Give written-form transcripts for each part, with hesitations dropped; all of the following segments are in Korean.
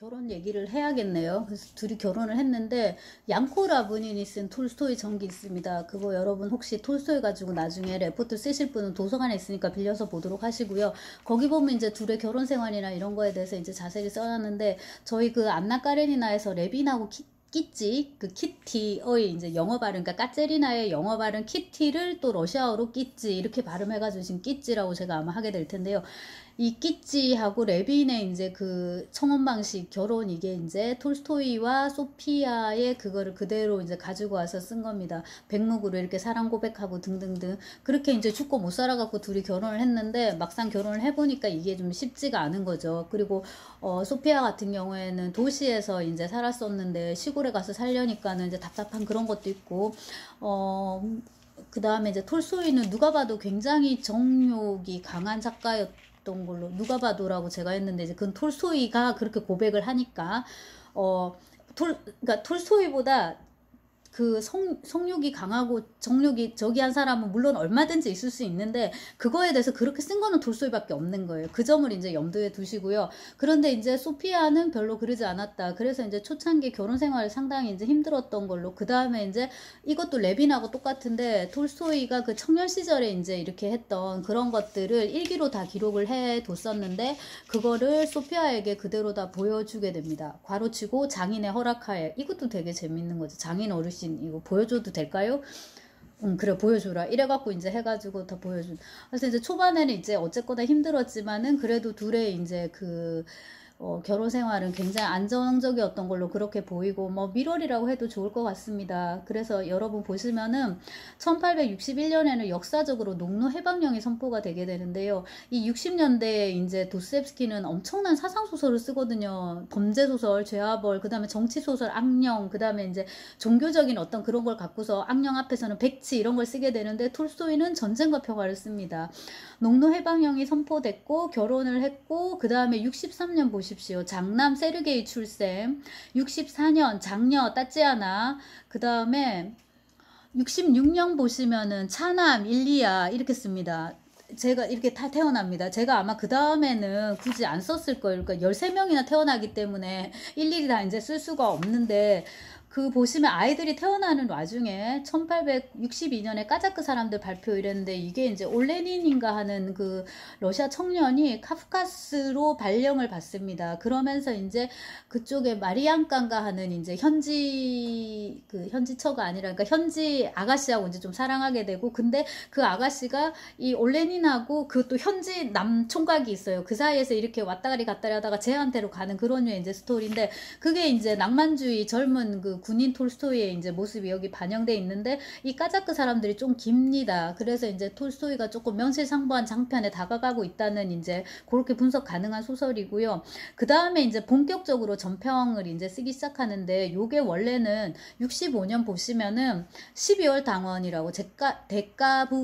결혼 얘기를 해야겠네요. 그래서 둘이 결혼을 했는데 양코 라브닌이 쓴 톨스토이 전기 있습니다. 그거 여러분 혹시 톨스토이 가지고 나중에 레포트 쓰실 분은 도서관에 있으니까 빌려서 보도록 하시고요. 거기 보면 이제 둘의 결혼 생활이나 이런 거에 대해서 이제 자세히 써놨는데 저희 그 안나 까레니나에서 레빈하고 끼찌 그 키티의 이제 영어 발음 그러니까 까제리나의 영어 발음 키티를 또 러시아어로 끼찌 이렇게 발음해가지고 지금 끼찌라고 제가 아마 하게 될 텐데요. 이 끼찌하고 레빈의 이제 그 청혼 방식 결혼 이게 이제 톨스토이와 소피아의 그거를 그대로 이제 가지고 와서 쓴 겁니다. 백목으로 이렇게 사랑 고백하고 등등등 그렇게 이제 죽고 못 살아갖고 둘이 결혼을 했는데 막상 결혼을 해보니까 이게 좀 쉽지가 않은 거죠. 그리고 소피아 같은 경우에는 도시에서 이제 살았었는데 시골에 가서 살려니까는 이제 답답한 그런 것도 있고 그 다음에 이제 톨스토이는 누가 봐도 굉장히 정욕이 강한 작가였던 걸로 누가 봐도라고 제가 했는데 이제 그건 톨스토이가 그렇게 고백을 하니까 그러니까 톨스토이보다 그 성욕이 강하고 정욕이 저기한 사람은 물론 얼마든지 있을 수 있는데 그거에 대해서 그렇게 쓴 거는 돌소이밖에 없는 거예요. 그 점을 이제 염두에 두시고요. 그런데 이제 소피아는 별로 그러지 않았다. 그래서 이제 초창기 결혼 생활 상당히 이제 힘들었던 걸로 그 다음에 이제 이것도 레빈하고 똑같은데 톨스토이가 그 청년 시절에 이제 이렇게 했던 그런 것들을 일기로 다 기록을 해 뒀었는데 그거를 소피아에게 그대로 다 보여주게 됩니다. 괄호치고 장인의 허락하에 이것도 되게 재밌는 거죠. 장인 어르신 이거 보여줘도 될까요? 그래 보여줘라 이래갖고 이제 해가지고 다 보여준. 그래서 이제 초반에는 이제 어쨌거나 힘들었지만은 그래도 둘의 이제 그 결혼 생활은 굉장히 안정적이었던 걸로 그렇게 보이고 뭐 밀월이라고 해도 좋을 것 같습니다. 그래서 여러분 보시면은 1861년에는 역사적으로 농노 해방령이 선포가 되게 되는데요. 이 60년대에 이제 도스옙스키는 엄청난 사상 소설을 쓰거든요. 범죄 소설, 죄와벌, 그다음에 정치 소설, 악령, 그다음에 이제 종교적인 어떤 그런 걸 갖고서 악령 앞에서는 백치 이런 걸 쓰게 되는데 톨스토이는 전쟁과 평화를 씁니다. 농노 해방령이 선포됐고 결혼을 했고 그다음에 63년 보십시오. 장남 세르게이 출생, 64년 장녀 따찌아나, 그 다음에 66년 보시면은 차남 일리아 이렇게 씁니다. 제가 이렇게 다 태어납니다. 제가 아마 그 다음에는 굳이 안 썼을 거예요. 그러니까 13명이나 태어나기 때문에 일일이 다 이제 쓸 수가 없는데 그 보시면 아이들이 태어나는 와중에 1862년에 까자크 사람들 발표 이랬는데 이게 이제 올레닌인가 하는 그 러시아 청년이 카프카스로 발령을 받습니다. 그러면서 이제 그쪽에 마리안칸가 하는 이제 현지처가 아니라 그러니까 현지 아가씨하고 이제 좀 사랑하게 되고 근데 그 아가씨가 이 올레닌하고 그 또 현지 남 총각이 있어요. 그 사이에서 이렇게 왔다가리 갔다리 하다가 쟤한테로 가는 그런 류의 이제 스토리인데 그게 이제 낭만주의 젊은 그 군인 톨스토이의 이제 모습이 여기 반영돼 있는데 이 까자크 사람들이 좀 깁니다. 그래서 이제 톨스토이가 조금 명실상부한 장편에 다가가고 있다는 이제 그렇게 분석 가능한 소설이고요. 그 다음에 이제 본격적으로 전평을 이제 쓰기 시작하는데 요게 원래는 65년 보시면은 12월 당원이라고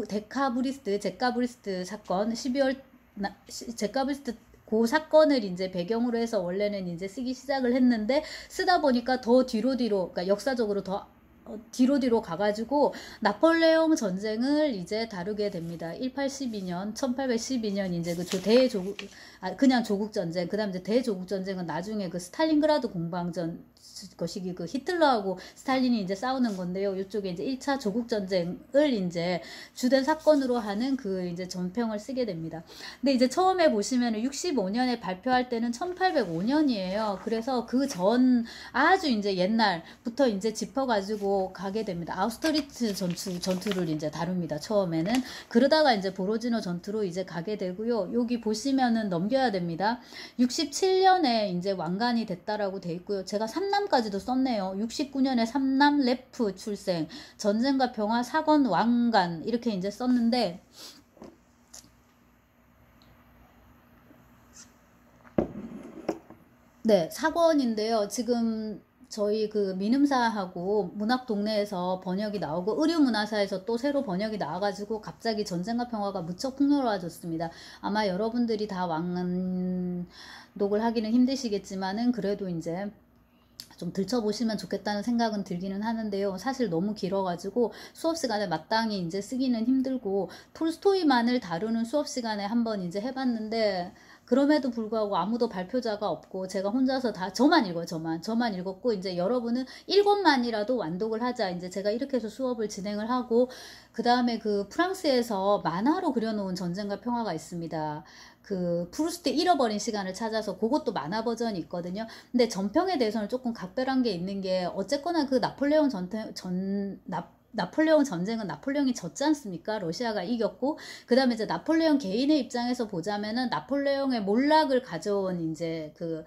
제카브리스트 사건 12월 제카브리스트 그 사건을 이제 배경으로 해서 원래는 이제 쓰기 시작을 했는데 쓰다 보니까 더 뒤로 그러니까 역사적으로 더 뒤로 가가지고 나폴레옹 전쟁을 이제 다루게 됩니다. 1812년 이제 그 그냥 조국 전쟁, 그다음 이제 대조국 전쟁은 나중에 그 스탈린그라드 공방전 것이기 그 히틀러하고 스탈린이 이제 싸우는 건데요. 이쪽에 이제 1차 조국 전쟁을 이제 주된 사건으로 하는 그 이제 전평을 쓰게 됩니다. 근데 이제 처음에 보시면은 65년에 발표할 때는 1805년이에요. 그래서 그 전 아주 이제 옛날부터 이제 짚어가지고 가게 됩니다. 아우스트리츠 전투를 이제 다룹니다. 처음에는 그러다가 이제 보로지노 전투로 이제 가게 되고요. 여기 보시면은 넘겨야 됩니다. 67년에 이제 왕관이 됐다라고 돼 있고요. 제가 삼남까지도 썼네요. 69년에 삼남 레프 출생, 전쟁과 평화 사건 왕관 이렇게 이제 썼는데 네, 사권인데요. 지금 저희 그 민음사하고 문학동네에서 번역이 나오고 의류문화사에서 또 새로 번역이 나와가지고 갑자기 전쟁과 평화가 무척 풍요로워졌습니다. 아마 여러분들이 다 왕독을 하기는 힘드시겠지만은 그래도 이제 좀 들춰보시면 좋겠다는 생각은 들기는 하는데요. 사실 너무 길어가지고 수업 시간에 마땅히 이제 쓰기는 힘들고 톨스토이만을 다루는 수업 시간에 한번 이제 해봤는데 그럼에도 불구하고 아무도 발표자가 없고 제가 혼자서 다 저만 읽어요. 저만 읽었고 이제 여러분은 읽것만이라도 완독을 하자. 이제 제가 이렇게 해서 수업을 진행을 하고 그 다음에 그 프랑스에서 만화로 그려놓은 전쟁과 평화가 있습니다. 그 프루스트 잃어버린 시간을 찾아서 그것도 만화 버전이 있거든요. 근데 전평에 대해서는 조금 각별한 게 있는 게 어쨌거나 그 나폴레옹 전쟁은 나폴레옹이 졌지 않습니까? 러시아가 이겼고, 그 다음에 이제 나폴레옹 개인의 입장에서 보자면은 나폴레옹의 몰락을 가져온 이제 그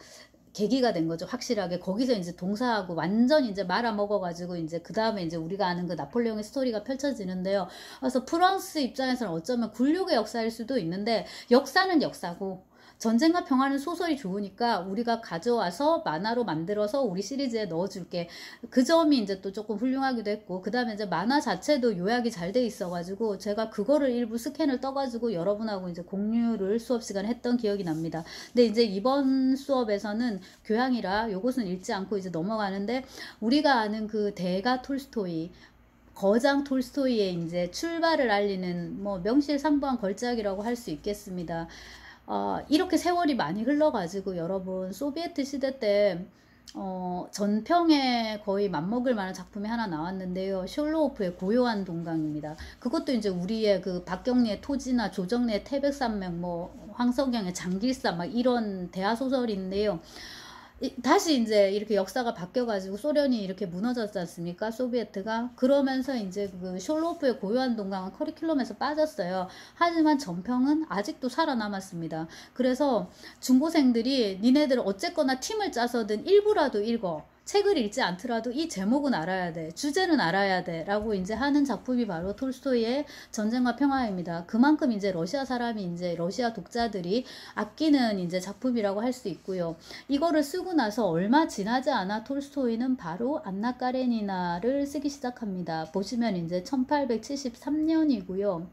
계기가 된 거죠. 확실하게. 거기서 이제 동사하고 완전 이제 말아먹어가지고 이제 그 다음에 이제 우리가 아는 그 나폴레옹의 스토리가 펼쳐지는데요. 그래서 프랑스 입장에서는 어쩌면 굴욕의 역사일 수도 있는데, 역사는 역사고, 전쟁과 평화는 소설이 좋으니까 우리가 가져와서 만화로 만들어서 우리 시리즈에 넣어줄게. 그 점이 이제 또 조금 훌륭하기도 했고, 그 다음에 이제 만화 자체도 요약이 잘 돼 있어가지고 제가 그거를 일부 스캔을 떠가지고 여러분하고 이제 공유를 수업 시간에 했던 기억이 납니다. 근데 이제 이번 수업에서는 교양이라 요것은 읽지 않고 이제 넘어가는데, 우리가 아는 그 대가 톨스토이, 거장 톨스토이의 이제 출발을 알리는 뭐 명실상부한 걸작이라고 할 수 있겠습니다. 이렇게 세월이 많이 흘러가지고 여러분 소비에트 시대 때 전평에 거의 맞먹을 만한 작품이 하나 나왔는데요. 셜로호프의 고요한 동강입니다. 그것도 이제 우리의 그 박경리의 토지나 조정래의 태백산맥, 뭐 황석영의 장길사 막 이런 대하소설인데요. 다시 이제 이렇게 역사가 바뀌어가지고 소련이 이렇게 무너졌지 않습니까? 소비에트가. 그러면서 이제 그 숄로프의 고요한 동강은 커리큘럼에서 빠졌어요. 하지만 전평은 아직도 살아남았습니다. 그래서 중고생들이 니네들 어쨌거나 팀을 짜서든 일부라도 읽어. 책을 읽지 않더라도 이 제목은 알아야 돼. 주제는 알아야 돼. 라고 이제 하는 작품이 바로 톨스토이의 전쟁과 평화입니다. 그만큼 이제 러시아 사람이 이제 러시아 독자들이 아끼는 이제 작품이라고 할 수 있고요. 이거를 쓰고 나서 얼마 지나지 않아 톨스토이는 바로 안나 까레니나를 쓰기 시작합니다. 보시면 이제 1873년이고요.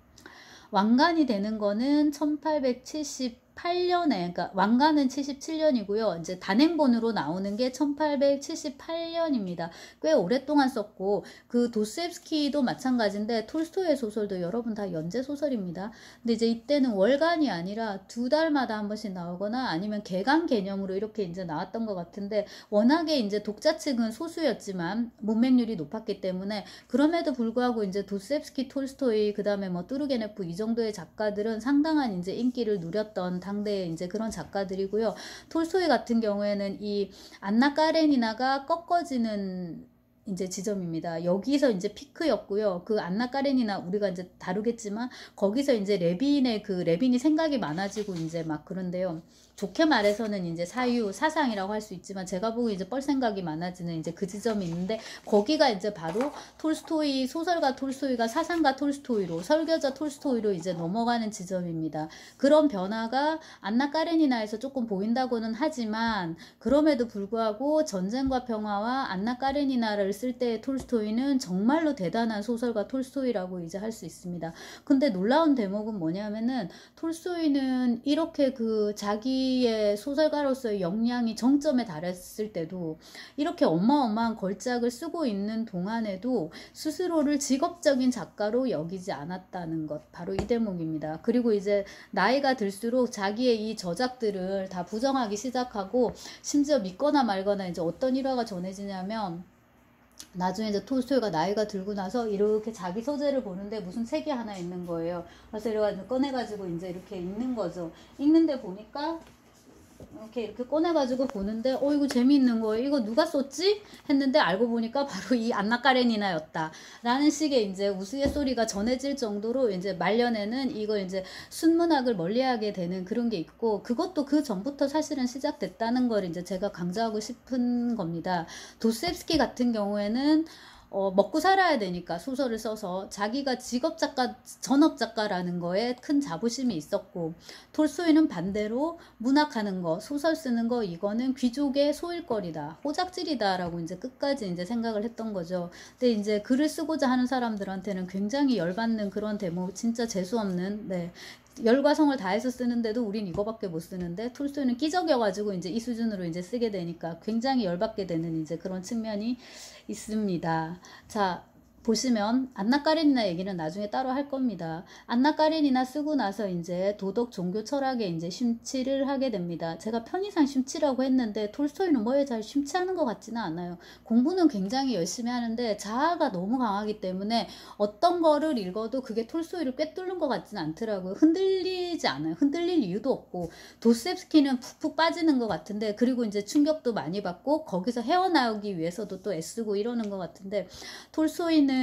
왕관이 되는 거는 1878년에, 그러니까 왕관은 77년이고요. 이제 단행본으로 나오는 게 1878년입니다. 꽤 오랫동안 썼고, 그 도스옙스키도 마찬가지인데 톨스토이의 소설도 여러분 다 연재 소설입니다. 근데 이제 이때는 월간이 아니라 2달마다 한 번씩 나오거나 아니면 개간 개념으로 이렇게 이제 나왔던 것 같은데, 워낙에 이제 독자층은 소수였지만 문맹률이 높았기 때문에, 그럼에도 불구하고 이제 도스옙스키, 톨스토이, 그 다음에 뭐 뚜르게네프 이 정도의 작가들은 상당한 이제 인기를 누렸던 당대의 이제 그런 작가들이고요. 톨스토이 같은 경우에는 이 안나 까레니나가 꺾어지는 이제 지점입니다. 여기서 이제 피크였고요. 그 안나 까레니나 우리가 이제 다루겠지만 거기서 이제 레빈이 생각이 많아지고 이제 막 그런데요. 좋게 말해서는 이제 사상이라고 할 수 있지만 제가 보기 이제 뻘 생각이 많아지는 이제 그 지점이 있는데, 거기가 이제 바로 톨스토이, 소설가 톨스토이가 사상가 톨스토이로, 설교자 톨스토이로 이제 넘어가는 지점입니다. 그런 변화가 안나 까레니나에서 조금 보인다고는 하지만, 그럼에도 불구하고 전쟁과 평화와 안나 까레니나를 쓸 때 톨스토이는 정말로 대단한 소설가 톨스토이라고 이제 할 수 있습니다. 근데 놀라운 대목은 뭐냐면은 톨스토이는 이렇게 그 자기의 소설가로서의 역량이 정점에 달했을 때도, 이렇게 어마어마한 걸작을 쓰고 있는 동안에도 스스로를 직업적인 작가로 여기지 않았다는 것, 바로 이 대목입니다. 그리고 이제 나이가 들수록 자기의 이 저작들을 다 부정하기 시작하고, 심지어 믿거나 말거나 이제 어떤 일화가 전해지냐면, 나중에 이제 톨스토이가 나이가 들고 나서 이렇게 자기 소재를 보는데 무슨 책이 하나 있는 거예요. 그래서 이래가지고 꺼내가지고 이제 이렇게 읽는 거죠. 읽는데 보니까 이렇게 꺼내가지고 보는데 이거 재미있는 거예요. 이거 누가 썼지? 했는데 알고 보니까 바로 이 안나 까레니나였다 라는 식의 이제 우스갯소리가 전해질 정도로 이제 말년에는 이걸 이제 순문학을 멀리하게 되는 그런 게 있고, 그것도 그 전부터 사실은 시작됐다는 걸 이제 제가 강조하고 싶은 겁니다. 도스옙스키 같은 경우에는 먹고 살아야 되니까 소설을 써서 자기가 직업 작가, 전업 작가라는 거에 큰 자부심이 있었고, 톨스토이는 반대로 문학하는 거, 소설 쓰는 거, 이거는 귀족의 소일거리다, 호작질이다 라고 이제 끝까지 이제 생각을 했던 거죠. 근데 이제 글을 쓰고자 하는 사람들한테는 굉장히 열받는 그런 대목, 진짜 재수없는, 네. 열과 성을 다해서 쓰는데도 우린 이거밖에 못 쓰는데, 톨스토이는 끼적여가지고 이제 이 수준으로 이제 쓰게 되니까 굉장히 열받게 되는 이제 그런 측면이 있습니다. 자, 보시면 안나 까레니나 얘기는 나중에 따로 할 겁니다. 안나 까레니나 쓰고 나서 이제 도덕 종교 철학에 이제 심취를 하게 됩니다. 제가 편의상 심취라고 했는데 톨스토이는 뭐에 잘 심취하는 것 같지는 않아요. 공부는 굉장히 열심히 하는데 자아가 너무 강하기 때문에 어떤 거를 읽어도 그게 톨스토이를 꿰뚫는 것 같지는 않더라고요. 흔들리지 않아요. 흔들릴 이유도 없고 도스옙스키는 푹푹 빠지는 것 같은데 그리고 이제 충격도 많이 받고 거기서 헤어나오기 위해서도 또 애쓰고 이러는 것 같은데 톨스토이는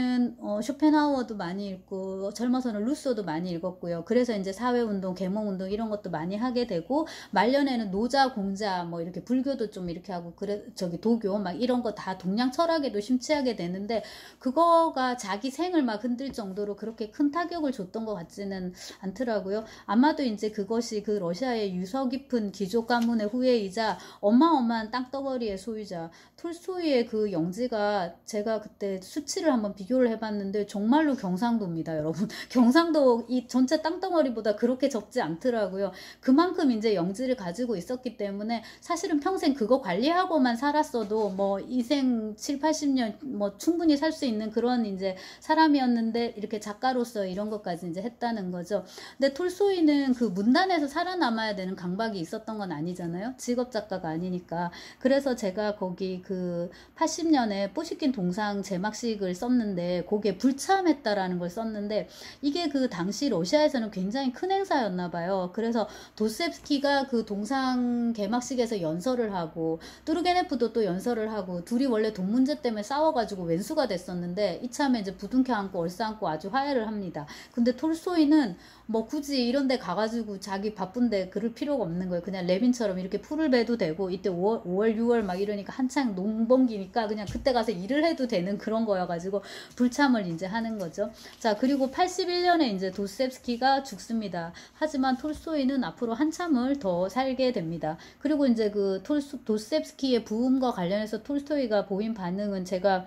쇼펜하우어도 많이 읽고 젊어서는 루소도 많이 읽었고요. 그래서 이제 사회운동, 계몽운동 이런 것도 많이 하게 되고 말년에는 노자, 공자 뭐 이렇게 불교도 좀 이렇게 하고 그래 저기 도교 막 이런 거 다 동양 철학에도 심취하게 되는데 그거가 자기 생을 막 흔들 정도로 그렇게 큰 타격을 줬던 것 같지는 않더라고요. 아마도 이제 그것이 그 러시아의 유서 깊은 귀족 가문의 후예이자 어마어마한 땅덩어리의 소유자 톨스토이의 그 영지가 제가 그때 수치를 한번 비교를 해봤는데 정말로 경상도입니다, 여러분. 경상도 이 전체 땅덩어리보다 그렇게 적지 않더라고요. 그만큼 이제 영지를 가지고 있었기 때문에 사실은 평생 그거 관리하고만 살았어도 뭐 이생 7, 80년 뭐 충분히 살 수 있는 그런 이제 사람이었는데 이렇게 작가로서 이런 것까지 이제 했다는 거죠. 근데 톨스토이는 그 문단에서 살아남아야 되는 강박이 있었던 건 아니잖아요. 직업 작가가 아니니까. 그래서 제가 거기 그 80년에 뽀시킨 동상 제막식을 썼는데 거기에 불참했다라는 걸 썼는데 이게 그 당시 러시아에서는 굉장히 큰 행사였나 봐요. 그래서 도스옙스키가 그 동상 개막식에서 연설을 하고 뚜르게네프도 또 연설을 하고 둘이 원래 돈 문제 때문에 싸워가지고 왼수가 됐었는데 이참에 이제 부둥켜 안고 얼싸안고 아주 화해를 합니다. 근데 톨스토이는 뭐 굳이 이런 데 가가지고 자기 바쁜데 그럴 필요가 없는 거예요. 그냥 레빈처럼 이렇게 풀을 베도 되고 이때 5월 6월 막 이러니까 한창 농번기니까 그냥 그때 가서 일을 해도 되는 그런 거여가지고 불참을 이제 하는 거죠. 자, 그리고 81년에 이제 도스옙스키가 죽습니다. 하지만 톨스토이는 앞으로 한참을 더 살게 됩니다. 그리고 이제 그 도스옙스키의 부흥과 관련해서 톨스토이가 보인 반응은 제가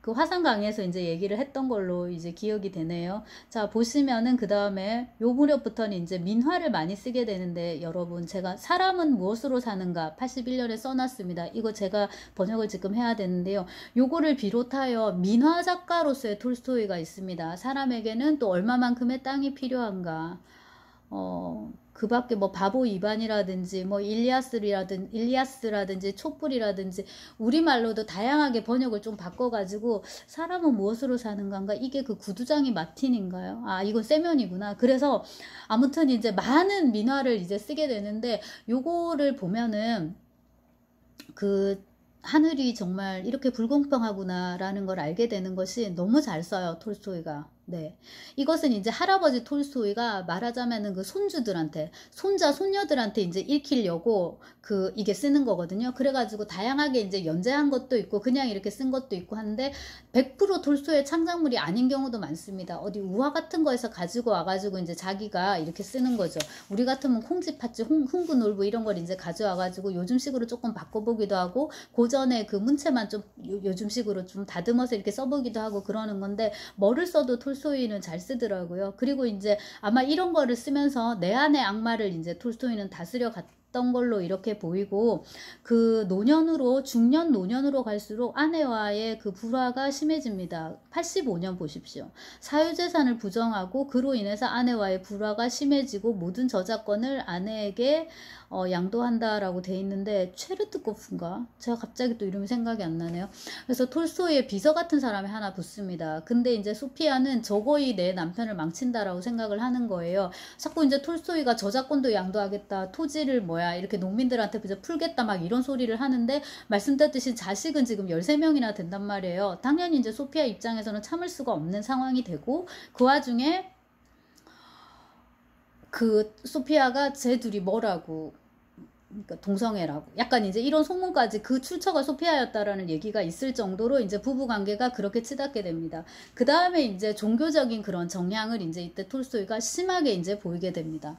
그 화상 강의에서 이제 얘기를 했던 걸로 이제 기억이 되네요. 자, 보시면은 그 다음에 요 무렵부터는 이제 민화를 많이 쓰게 되는데 여러분 제가 사람은 무엇으로 사는가 81년에 써놨습니다. 이거 제가 번역을 지금 해야 되는데요. 요거를 비롯하여 민화 작가로서의 톨스토이가 있습니다. 사람에게는 또 얼마만큼의 땅이 필요한가 그 밖에 뭐 바보 이반이라든지 뭐 일리아스라든지 촛불이라든지 우리말로도 다양하게 번역을 좀 바꿔가지고 사람은 무엇으로 사는 건가 이게 그 구두장이 마틴인가요? 아 이건 세면이구나. 그래서 아무튼 이제 많은 민화를 이제 쓰게 되는데 요거를 보면은 그 하늘이 정말 이렇게 불공평하구나 라는 걸 알게 되는 것이 너무 잘 써요 톨스토이가. 네, 이것은 이제 할아버지 톨스토이가 말하자면은 그 손주들한테 손자 손녀들한테 이제 읽히려고 그 이게 쓰는 거거든요. 그래가지고 다양하게 이제 연재한 것도 있고 그냥 이렇게 쓴 것도 있고 하는데 100% 톨스토이의 창작물이 아닌 경우도 많습니다. 어디 우화 같은 거에서 가지고 와가지고 이제 자기가 이렇게 쓰는 거죠. 우리 같으면 콩쥐 팥쥐 흥분울부 이런 걸 이제 가져와가지고 요즘식으로 조금 바꿔보기도 하고 고전의 그 문체만 좀 요즘식으로 좀 다듬어서 이렇게 써보기도 하고 그러는 건데 뭐를 써도 톨스토이는 잘 쓰더라고요. 그리고 이제 아마 이런 거를 쓰면서 내 안의 악마를 이제 톨스토이는 다스려 갔던 걸로 이렇게 보이고 그 노년으로 중년 노년으로 갈수록 아내와의 그 불화가 심해집니다. 85년 보십시오. 사유재산을 부정하고 그로 인해서 아내와의 불화가 심해지고 모든 저작권을 아내에게 양도한다라고 돼 있는데 체르트코프인가? 제가 갑자기 또 이름이 생각이 안 나네요. 그래서 톨스토이의 비서 같은 사람이 하나 붙습니다. 근데 이제 소피아는 저거이 내 남편을 망친다라고 생각을 하는 거예요. 자꾸 이제 톨스토이가 저작권도 양도하겠다, 토지를 뭐야 이렇게 농민들한테 이제 풀겠다 막 이런 소리를 하는데 말씀드렸듯이 자식은 지금 13명이나 된단 말이에요. 당연히 이제 소피아 입장에서는 참을 수가 없는 상황이 되고 그 와중에 그 소피아가 쟤 둘이 뭐라고 그러니까 동성애라고 약간 이제 이런 소문까지 그 출처가 소피아였다라는 얘기가 있을 정도로 이제 부부 관계가 그렇게 치닫게 됩니다. 그 다음에 이제 종교적인 그런 정향을 이제 이때 톨스토이가 심하게 이제 보이게 됩니다.